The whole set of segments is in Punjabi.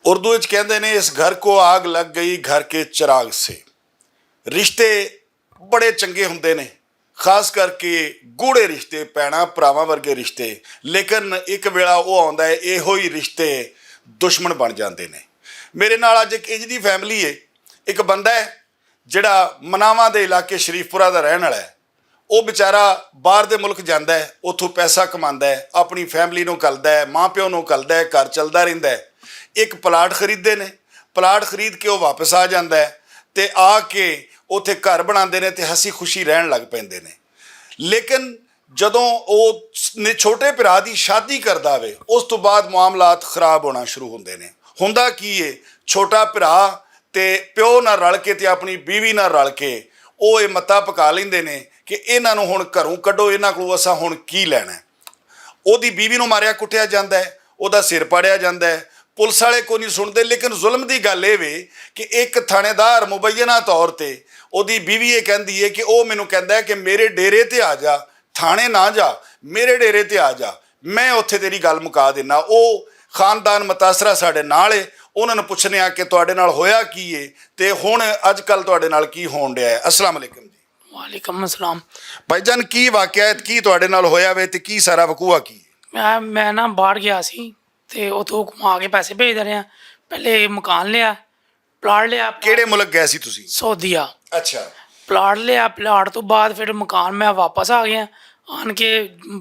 उर्दू विच कहते ने इस घर को आग लग गई घर के चिराग से। रिश्ते बड़े चंगे हुंदे ने, खास करके गूढ़े रिश्ते, भैणां भरावां वर्गे रिश्ते, लेकिन एक वेला वो आउंदा है इहो ही रिश्ते दुश्मन बन जाते हैं। मेरे नाल अज एक इंज दी फैमिली है, एक बंदा है जिहड़ा मनावां दे इलाके शरीफपुरा दा रहण वाला है। वो बेचारा बाहर दे मुल्क जाता है, उत्थों पैसा कमांदा है, अपनी फैमिली नूं घल्लदा है, माँ प्यो नूं घल्लदा है, घर चलदा रहिंदा है। एक प्लाट खरीदते ने, प्लाट खरीद के वो वापस आ जाता है ते आके उत्थे घर बनाते हैं ते हसी खुशी रहन लग पैंदे ने। लेकिन जदों वो छोटे भरा की शादी करदा वे उस तो बाद मामलात खराब होना शुरू होंदे ने। हुंदा की है, छोटा भरा ते प्यो नाल रल के ते अपनी बीवी नाल रल के वो ये मत्ता पका लेंदे ने कि इन्हां नूं हुण घरों कड्डो, इन्हां कोलों असां हुण की लैणा है। ਉਹਦੀ बीवी ਨੂੰ मारिया कुटिया ਜਾਂਦਾ है, ਉਹਦਾ सिर पाड़िया ਜਾਂਦਾ है, पुलिस वाले को नहीं सुनते। लेकिन जुल्म की गल ये वे कि एक थानेदार मुबैना तौर पर ਉਹਦੀ बीवी ये कहती है कि वह मैनू कहता है कि मेरे डेरे ते आ जा, थाने ना जा, मेरे डेरे ते आ जा, मैं उत्थे तेरी गल मुका देना। वो खानदान मुतासरा साडे नाल है, उन्होंने पुछने आ कि तुहाडे नाल होया की है ते हुण अजकल तुहाडे नाल की होण डिया है। अस्सलाम वालेकुम जी। वालेकुम अस्सलाम। भाईजान की वाकया है, की तुहाडे नाल होया वे ते की सारा वकूआ की? मैं ना बाहर गया सी ते उतों घुमा के पैसे भेजदे रहे। पहले मकान लिया, प्लाट लिया। किहड़े मुल्क गए सी तुसीं? सऊदीया। अच्छा। प्लाट लिया, प्लाट तो बाद फिर मकान मैं वापस आ गया, आन के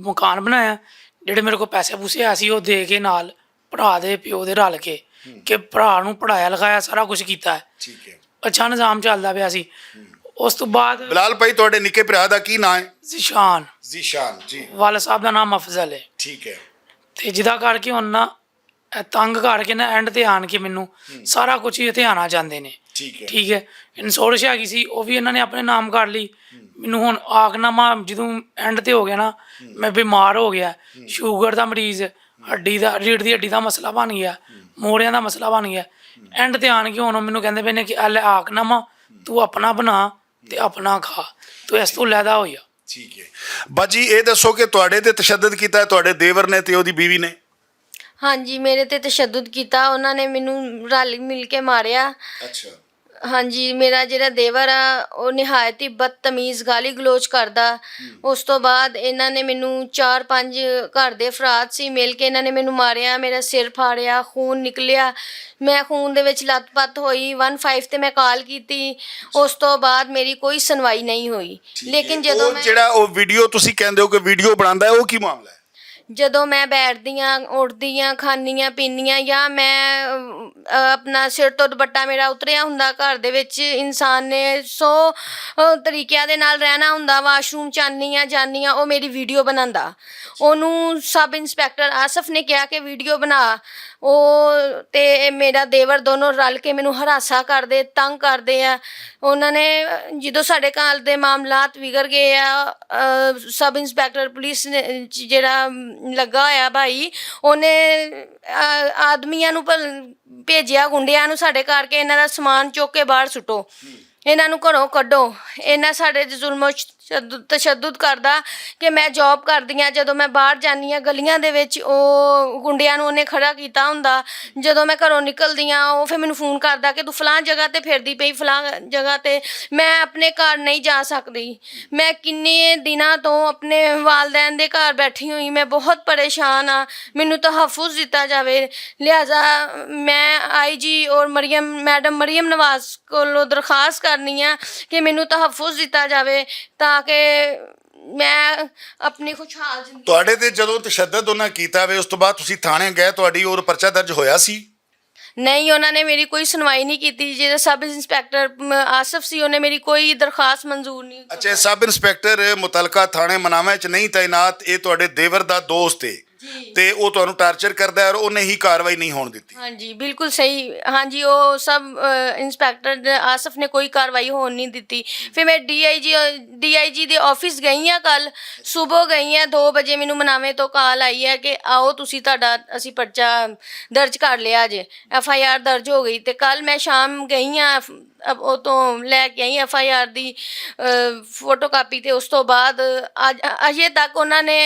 मकान बनाया। ਜਿਹੜੇ ਮੇਰੇ ਕੋਲ ਪੈਸੇ ਪੂਸੇ ਆਏ ਸੀ ਉਹ ਦੇ ਕੇ ਨਾਲ ਭਰਾ ਦੇ ਪਿਓ ਦੇ ਰਲ ਕੇ ਕਿ ਭਰਾ ਨੂੰ ਪੜ੍ਹਾਇਆ ਲਿਖਾਇਆ ਸਾਰਾ ਕੁਝ ਕੀਤਾ ਹੈ। ਠੀਕ ਹੈ। ਅੱਛਾ ਨਿਜ਼ਾਮ ਚੱਲਦਾ ਪਿਆ ਸੀ। ਉਸ ਤੋਂ ਬਾਅਦ ਬਿਲਾਲ ਭਾਈ ਤੁਹਾਡੇ ਨਿੱਕੇ ਭਰਾ ਦਾ ਕੀ ਨਾਂ ਹੈ? ਜ਼ੀਸ਼ਾਨ। ਜ਼ੀਸ਼ਾਨ ਜੀ। ਵਾਲਾ ਸਾਹਿਬ ਦਾ ਨਾਮ ਅਫਜ਼ਲ ਹੈ। ਠੀਕ ਹੈ। ਤੇ ਜਿਹਦਾ ਕਰਕੇ ਹੁਣ ਨਾ ਤੰਗ ਕਰਕੇ ਨਾ ਐਂਡ ਤੇ ਆਣ ਕੇ ਮੈਨੂੰ ਸਾਰਾ ਕੁਝ ਹੀ ਹਥਿਆਣਾ ਚਾਹੁੰਦੇ ਨੇ। ਠੀਕ ਹੈ। ਇੰਸ਼ੋਰੈਂਸ ਹੈਗੀ ਸੀ ਉਹ ਵੀ ਇਹਨਾਂ ਨੇ ਆਪਣੇ ਨਾਮ ਕਰ ਲਈ। ਮੈਨੂੰ ਹੁਣ ਆਖਨਾਮਾ ਜਦੋਂ ਐਂਡ ਤੇ ਹੋ ਗਿਆ ਨਾ, ਮੈਂ ਬਿਮਾਰ ਹੋ ਗਿਆ, ਸ਼ੂਗਰ ਦਾ ਮਰੀਜ਼, ਹੱਡੀ ਦਾ ਰੀੜ੍ਹ ਦੀ ਹੱਡੀ ਦਾ ਮਸਲਾ ਬਣ ਗਿਆ, ਮੋੜਿਆਂ ਦਾ ਮਸਲਾ ਬਣ ਗਿਆ। ਐਂਡ ਤੇ ਆਣ ਕੇ ਹੁਣ ਮੈਨੂੰ ਕਹਿੰਦੇ ਪਏ ਨੇ ਕਿ ਲੈ ਆਖਨਾਮਾ ਤੂੰ ਆਪਣਾ ਬਣਾ ਤੇ ਆਪਣਾ ਖਾ, ਤੂੰ ਇਸ ਤੋਂ ਲੈਦਾ ਹੋਇਆ। ਠੀਕ ਹੈ। ਬਾਜੀ ਇਹ ਦੱਸੋ ਕਿ ਤੁਹਾਡੇ ਤੇ ਤਸ਼ੱਦਦ ਕੀਤਾ ਤੁਹਾਡੇ ਦੇਵਰ ਨੇ ਤੇ ਉਹਦੀ ਬੀਵੀ ਨੇ? ਹਾਂਜੀ, ਮੇਰੇ ਤੇ ਤਸ਼ੱਦਦ ਕੀਤਾ ਉਹਨਾਂ ਨੇ, ਮੈਨੂੰ ਰਲ ਮਿਲ ਕੇ ਮਾਰਿਆ। ਅੱਛਾ। ਹਾਂਜੀ, ਮੇਰਾ ਜਿਹੜਾ ਦੇਵਰ ਆ ਉਹ ਨਿਹਾਇਤ ਹੀ ਬਦਤਮੀਜ਼ ਗਾਲੀ ਗਲੋਚ ਕਰਦਾ। ਉਸ ਤੋਂ ਬਾਅਦ ਇਹਨਾਂ ਨੇ ਮੈਨੂੰ 4-5 ਘਰ ਦੇ ਅਫਰਾਦ ਸੀ ਮਿਲ ਕੇ ਇਹਨਾਂ ਨੇ ਮੈਨੂੰ ਮਾਰਿਆ, ਮੇਰਾ ਸਿਰ ਫਾੜਿਆ, ਖੂਨ ਨਿਕਲਿਆ। ਮੈਂ ਖੂਨ ਦੇ ਵਿੱਚ ਲੱਤ-ਪੱਤ ਹੋਈ। 15 ਤੇ ਮੈਂ ਕਾਲ ਕੀਤੀ, ਉਸ ਤੋਂ ਬਾਅਦ ਮੇਰੀ ਕੋਈ ਸੁਣਵਾਈ ਨਹੀਂ ਹੋਈ। ਲੇਕਿਨ ਜਦੋਂ ਜਿਹੜਾ ਉਹ ਵੀਡੀਓ ਤੁਸੀਂ ਕਹਿੰਦੇ ਹੋ ਕਿ ਵੀਡੀਓ ਬਣਾਉਂਦਾ ਉਹ ਕੀ ਮਾਮਲਾ ਹੈ? ਜਦੋਂ ਮੈਂ ਬੈਠਦੀਆਂ, ਉੱਠਦੀਆਂ, ਖਾਂਦੀਆਂ ਪੀਂਦੀਆਂ, ਜਾਂ ਮੈਂ ਆਪਣਾ ਸਿਰ ਤੋਂ ਦੁਪੱਟਾ ਮੇਰਾ ਉਤਰਿਆ ਹੁੰਦਾ, ਘਰ ਦੇ ਵਿੱਚ ਇਨਸਾਨ ਨੇ 100 ਤਰੀਕਿਆਂ ਦੇ ਨਾਲ ਰਹਿਣਾ ਹੁੰਦਾ, ਵਾਸ਼ਰੂਮ 'ਚ ਜਾਂਦੀ ਹਾਂ, ਉਹ ਮੇਰੀ ਵੀਡੀਓ ਬਣਾਉਂਦਾ। ਉਹਨੂੰ ਸਬ ਇੰਸਪੈਕਟਰ ਆਸਫ ਨੇ ਕਿਹਾ ਕਿ ਵੀਡੀਓ ਬਣਾ। ਉਹ ਤੇ ਮੇਰਾ ਦੇਵਰ ਦੋਨੋਂ ਰਲ ਕੇ ਮੈਨੂੰ ਹਰਾਸਾ ਕਰਦੇ, ਤੰਗ ਕਰਦੇ ਆ। ਉਹਨਾਂ ਨੇ ਜਦੋਂ ਸਾਡੇ ਘਰ ਦੇ ਮਾਮਲਾਤ ਵਿਗੜ ਗਏ ਆ, ਸਬ ਇੰਸਪੈਕਟਰ ਪੁਲਿਸ ਨੇ ਜਿਹੜਾ ਲੱਗਾ ਹੋਇਆ ਭਾਈ, ਉਹਨੇ ਆਦਮੀਆਂ ਨੂੰ ਭੇਜਿਆ, ਗੁੰਡਿਆਂ ਨੂੰ ਸਾਡੇ ਕਰਕੇ ਇਹਨਾਂ ਦਾ ਸਮਾਨ ਚੁੱਕ ਕੇ ਬਾਹਰ ਸੁੱਟੋ, ਇਹਨਾਂ ਨੂੰ ਘਰੋਂ ਕੱਢੋ। ਇਹਨਾਂ ਸਾਡੇ ਜ਼ੁਲਮ ਤਸ਼ੱਦਦ ਕਰਦਾ ਕਿ ਮੈਂ ਜੋਬ ਕਰਦੀ ਹਾਂ, ਜਦੋਂ ਮੈਂ ਬਾਹਰ ਜਾਂਦੀ ਹਾਂ ਗਲੀਆਂ ਦੇ ਵਿੱਚ ਉਹ ਗੁੰਡਿਆਂ ਨੂੰ ਉਹਨੇ ਖੜਾ ਕੀਤਾ ਹੁੰਦਾ। ਜਦੋਂ ਮੈਂ ਘਰੋਂ ਨਿਕਲਦੀ ਹਾਂ ਉਹ ਫਿਰ ਮੈਨੂੰ ਫੋਨ ਕਰਦਾ ਕਿ ਤੂੰ ਫਲਾਂ ਜਗ੍ਹਾ 'ਤੇ ਫਿਰਦੀ ਪਈ, ਫਲਾਂ ਜਗ੍ਹਾ 'ਤੇ। ਮੈਂ ਆਪਣੇ ਘਰ ਨਹੀਂ ਜਾ ਸਕਦੀ। ਮੈਂ ਕਿੰਨੇ ਦਿਨਾਂ ਤੋਂ ਆਪਣੇ ਵਾਲਦੈਨ ਦੇ ਘਰ ਬੈਠੀ ਹੋਈ, ਮੈਂ ਬਹੁਤ ਪਰੇਸ਼ਾਨ ਹਾਂ, ਮੈਨੂੰ ਤਹਫੁਜ਼ ਦਿੱਤਾ ਜਾਵੇ। ਲਿਹਾਜ਼ਾ ਮੈਂ IG ਔਰ ਮੈਡਮ ਮਰੀਮ ਨਵਾਜ਼ ਕੋਲੋਂ ਦਰਖਾਸਤ ਕਰਨੀ ਆ ਕਿ ਮੈਨੂੰ ਤਹਫੁਜ਼ ਦਿੱਤਾ ਜਾਵੇ ਤਾਂ ਕਿ ਮੈਂ ਆਪਣੀ ਖੁਸ਼ਹਾਲ ਜ਼ਿੰਦਗੀ। ਤੁਹਾਡੇ ਤੇ ਜਦੋਂ ਤਸ਼ੱਦਦ ਉਹਨਾਂ ਕੀਤਾ ਵੇ ਉਸ ਤੋਂ ਬਾਅਦ ਤੁਸੀਂ ਥਾਣੇ ਗਏ, ਤੁਹਾਡੀ ਔਰ ਪਰਚਾ ਦਰਜ ਹੋਇਆ ਸੀ? ਨਹੀਂ, ਉਹਨਾਂ ਨੇ ਮੇਰੀ ਕੋਈ ਸੁਣਵਾਈ ਨਹੀਂ ਕੀਤੀ। ਜਿਹੜਾ ਸਬ ਇੰਸਪੈਕਟਰ ਆਸਫ ਸੀ ਉਹਨੇ ਮੇਰੀ ਕੋਈ ਦਰਖਾਸਤ ਮਨਜ਼ੂਰ ਨਹੀਂ। ਅੱਛਾ, ਸਬ ਇੰਸਪੈਕਟਰ ਮੁਤਲਕਾ ਥਾਣੇ ਮਨਾਵਾ 'ਚ ਨਹੀਂ ਤਾਇਨਾਤ, ਇਹ ਤੁਹਾਡੇ ਦੇਵਰ ਦਾ ਦੋਸਤ ਹੈ ਤੇ ਉਹ ਤੁਹਾਨੂੰ ਟਾਰਚਰ ਕਰਦਾ ਔਰ ਉਹਨੇ ਹੀ ਕਾਰਵਾਈ ਨਹੀਂ ਹੋਣ ਦਿੱਤੀ? ਹਾਂਜੀ, ਬਿਲਕੁਲ ਸਹੀ। ਹਾਂਜੀ, ਉਹ ਸਭ ਇੰਸਪੈਕਟਰ ਆਸਫ ਨੇ ਕੋਈ ਕਾਰਵਾਈ ਹੋਣ ਨਹੀਂ ਦਿੱਤੀ। ਫਿਰ ਮੈਂ DIG ਦੇ ਆਫਿਸ ਗਈ ਹਾਂ, ਕੱਲ੍ਹ ਸੁਬਹ ਗਈ ਹਾਂ 2 ਵਜੇ। ਮੈਨੂੰ ਮਨਾਵੇ ਤੋਂ ਕਾਲ ਆਈ ਹੈ ਕਿ ਆਓ ਤੁਸੀਂ, ਤੁਹਾਡਾ ਅਸੀਂ ਪਰਚਾ ਦਰਜ ਕਰ ਲਿਆ ਜੇ, FIR ਦਰਜ ਹੋ ਗਈ। ਅਤੇ ਕੱਲ੍ਹ ਮੈਂ ਸ਼ਾਮ ਗਈ ਹਾਂ, ਉਹ ਤੋਂ ਲੈ ਕੇ ਆਈ FIR ਦੀ ਫੋਟੋ ਕਾਪੀ। ਅਤੇ ਉਸ ਤੋਂ ਬਾਅਦ ਅਜੇ ਤੱਕ ਉਹਨਾਂ ਨੇ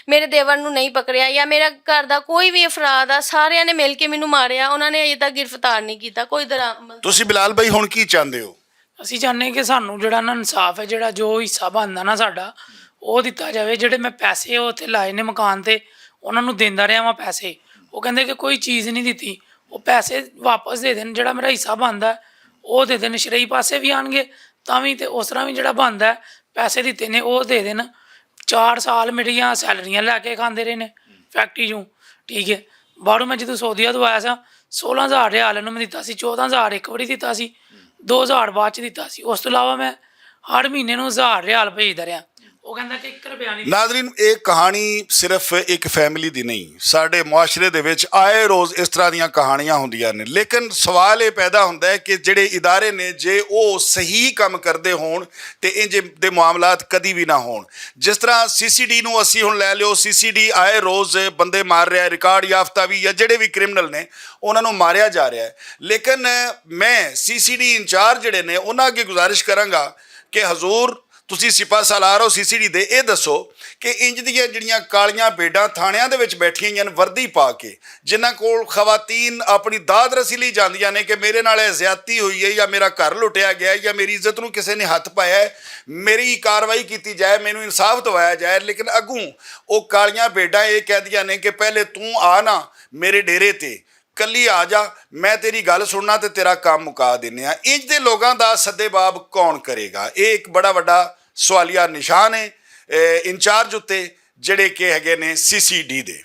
ਮੇਰੇ ਦੇਵਰ ਨੂੰ ਨਹੀਂ ਪਕੜਿਆ। ਮਾਰਿਆ ਜਾਂ ਮੇਰਾ ਘਰ ਦਾ ਕੋਈ ਵੀ ਅਫਰਾਦ ਆ, ਸਾਰਿਆਂ ਨੇ ਮਿਲ ਕੇ ਮੈਨੂੰ ਮਾਰਿਆ। ਉਹਨਾਂ ਨੇ ਅਜੇ ਤੱਕ ਗ੍ਰਿਫਤਾਰ ਨਹੀਂ ਕੀਤਾ ਕੋਈ ਦਰਾਮਦ। ਤੁਸੀਂ ਬਿਲਾਲ ਭਾਈ ਹੁਣ ਕੀ ਚਾਹੁੰਦੇ ਹੋ? ਅਸੀਂ ਚਾਹੁੰਦੇ ਕਿ ਸਾਨੂੰ ਜਿਹੜਾ ਨਾ ਇਨਸਾਫ ਹੈ, ਜਿਹੜਾ ਜੋ ਹਿੱਸਾ ਬਣਦਾ ਨਾ ਸਾਡਾ ਉਹ ਦਿੱਤਾ ਜਾਵੇ। ਜਿਹੜੇ ਮੈਂ ਪੈਸੇ ਉਹ ਉੱਥੇ ਲਾਏ ਨੇ ਮਕਾਨ ਤੇ, ਉਹਨਾਂ ਨੂੰ ਦਿੰਦਾ ਰਿਹਾ ਵਾਂ ਪੈਸੇ, ਉਹ ਕਹਿੰਦੇ ਕਿ ਕੋਈ ਚੀਜ਼ ਨਹੀਂ ਦਿੱਤੀ, ਉਹ ਪੈਸੇ ਵਾਪਸ ਦੇ ਦੇਣ, ਜਿਹੜਾ ਮੇਰਾ ਹਿੱਸਾ ਬਣਦਾ ਉਹ ਦੇ ਦੇਣ। ਸ਼ਰਈ ਪਾਸੇ ਵੀ ਆਣਗੇ ਤਾਂ ਵੀ, ਤੇ ਉਸ ਤਰ੍ਹਾਂ ਵੀ ਜਿਹੜਾ ਬਣਦਾ ਪੈਸੇ ਦਿੱਤੇ ਨੇ ਉਹ ਦੇ ਦੇਣ। 4 ਸਾਲ ਮੇਰੀਆਂ ਸੈਲਰੀਆਂ ਲੈ ਕੇ ਖਾਂਦੇ ਰਹੇ ਨੇ ਫੈਕਟਰੀ 'ਚੋਂ, ਠੀਕ ਹੈ। ਬਾਹਰੋਂ ਮੈਂ ਜਦੋਂ ਸਊਦੀਆ ਤੋਂ ਆਇਆ ਸਾਂ 16,000 ਰਿਆਲ ਇਹਨੂੰ ਮੈਂ ਦਿੱਤਾ ਸੀ, 14,000 ਇੱਕ ਵਾਰੀ ਦਿੱਤਾ ਸੀ, 2,000 ਬਾਅਦ 'ਚ ਦਿੱਤਾ ਸੀ। ਉਸ ਤੋਂ ਇਲਾਵਾ ਮੈਂ ਹਰ ਮਹੀਨੇ ਨੂੰ 1,000 ਰਿਆਲ ਭੇਜਦਾ ਰਿਹਾ। ਉਹ ਕਹਿੰਦਾ ਕਿ 1 ਰੁਪਿਆ ਨਹੀਂ। ਨਾਜ਼ਰੀਨ, ਇਹ ਕਹਾਣੀ ਸਿਰਫ ਇੱਕ ਫੈਮਿਲੀ ਦੀ ਨਹੀਂ, ਸਾਡੇ ਮੁਆਸ਼ਰੇ ਦੇ ਵਿੱਚ ਆਏ ਰੋਜ਼ ਇਸ ਤਰ੍ਹਾਂ ਦੀਆਂ ਕਹਾਣੀਆਂ ਹੁੰਦੀਆਂ ਨੇ। ਲੇਕਿਨ ਸਵਾਲ ਇਹ ਪੈਦਾ ਹੁੰਦਾ ਹੈ ਕਿ ਜਿਹੜੇ ਇਦਾਰੇ ਨੇ, ਜੇ ਉਹ ਸਹੀ ਕੰਮ ਕਰਦੇ ਹੋਣ ਤੇ ਇੰਜ ਦੇ ਮਾਮਲਾਤ ਕਦੀ ਵੀ ਨਾ ਹੋਣ। ਜਿਸ ਤਰ੍ਹਾਂ CCD ਨੂੰ ਅਸੀਂ ਹੁਣ ਲੈ ਲਿਓ, CCD ਆਏ ਰੋਜ਼ ਬੰਦੇ ਮਾਰ ਰਿਹਾ, ਰਿਕਾਰਡ ਯਾਫਤਾ ਵੀ ਜਾਂ ਜਿਹੜੇ ਵੀ ਕ੍ਰਿਮੀਨਲ ਨੇ ਉਹਨਾਂ ਨੂੰ ਮਾਰਿਆ ਜਾ ਰਿਹਾ ਹੈ। ਲੇਕਿਨ ਮੈਂ CCD ਇੰਚਾਰਜ ਜਿਹੜੇ ਨੇ ਉਹਨਾਂ ਅੱਗੇ ਗੁਜ਼ਾਰਿਸ਼ ਕਰਾਂਗਾ ਕਿ ਹਜ਼ੂਰ ਤੁਸੀਂ ਸਿਪਾਹ ਸਾਲਾਰ ਹੋ CCD ਦੇ, ਇਹ ਦੱਸੋ ਕਿ ਇੰਜ ਦੀਆਂ ਜਿਹੜੀਆਂ ਕਾਲੀਆਂ ਭੇਡਾਂ ਥਾਣਿਆਂ ਦੇ ਵਿੱਚ ਬੈਠੀਆਂ ਹੋਈਆਂ ਨੇ ਵਰਦੀ ਪਾ ਕੇ, ਜਿਨ੍ਹਾਂ ਕੋਲ ਖਵਾਤੀਨ ਆਪਣੀ ਦਾਦ ਰਸੀ ਲਈ ਜਾਂਦੀਆਂ ਨੇ ਕਿ ਮੇਰੇ ਨਾਲ ਇਹ ਜ਼ਿਆਦਤੀ ਹੋਈ ਹੈ ਜਾਂ ਮੇਰਾ ਘਰ ਲੁੱਟਿਆ ਗਿਆ ਜਾਂ ਮੇਰੀ ਇੱਜ਼ਤ ਨੂੰ ਕਿਸੇ ਨੇ ਹੱਥ ਪਾਇਆ ਹੈ, ਮੇਰੀ ਕਾਰਵਾਈ ਕੀਤੀ ਜਾਏ, ਮੈਨੂੰ ਇਨਸਾਫ ਦਿਵਾਇਆ ਜਾਏ। ਲੇਕਿਨ ਅੱਗੋਂ ਉਹ ਕਾਲੀਆਂ ਭੇਡਾਂ ਇਹ ਕਹਿੰਦੀਆਂ ਨੇ ਕਿ ਪਹਿਲੇ ਤੂੰ ਆ ਨਾ ਮੇਰੇ ਡੇਰੇ ਤੇ, ਕੱਲੀ ਆ ਜਾ, ਮੈਂ ਤੇਰੀ ਗੱਲ ਸੁਣਨਾ ਤੇ ਤੇਰਾ ਕੰਮ ਮੁਕਾ ਦਿੰਦੇ ਆ। ਇੰਜ ਦੇ ਲੋਕਾਂ ਦਾ ਸੱਦੇਬਾਬ ਕੌਣ ਕਰੇਗਾ? ਇਹ ਇੱਕ ਬੜਾ ਵੱਡਾ ਸਵਾਲੀਆ ਨਿਸ਼ਾਨ ਹੈ ਇੰਚਾਰਜ ਉੱਤੇ ਜਿਹੜੇ ਕਿ ਹੈਗੇ ਨੇ CCD ਦੇ।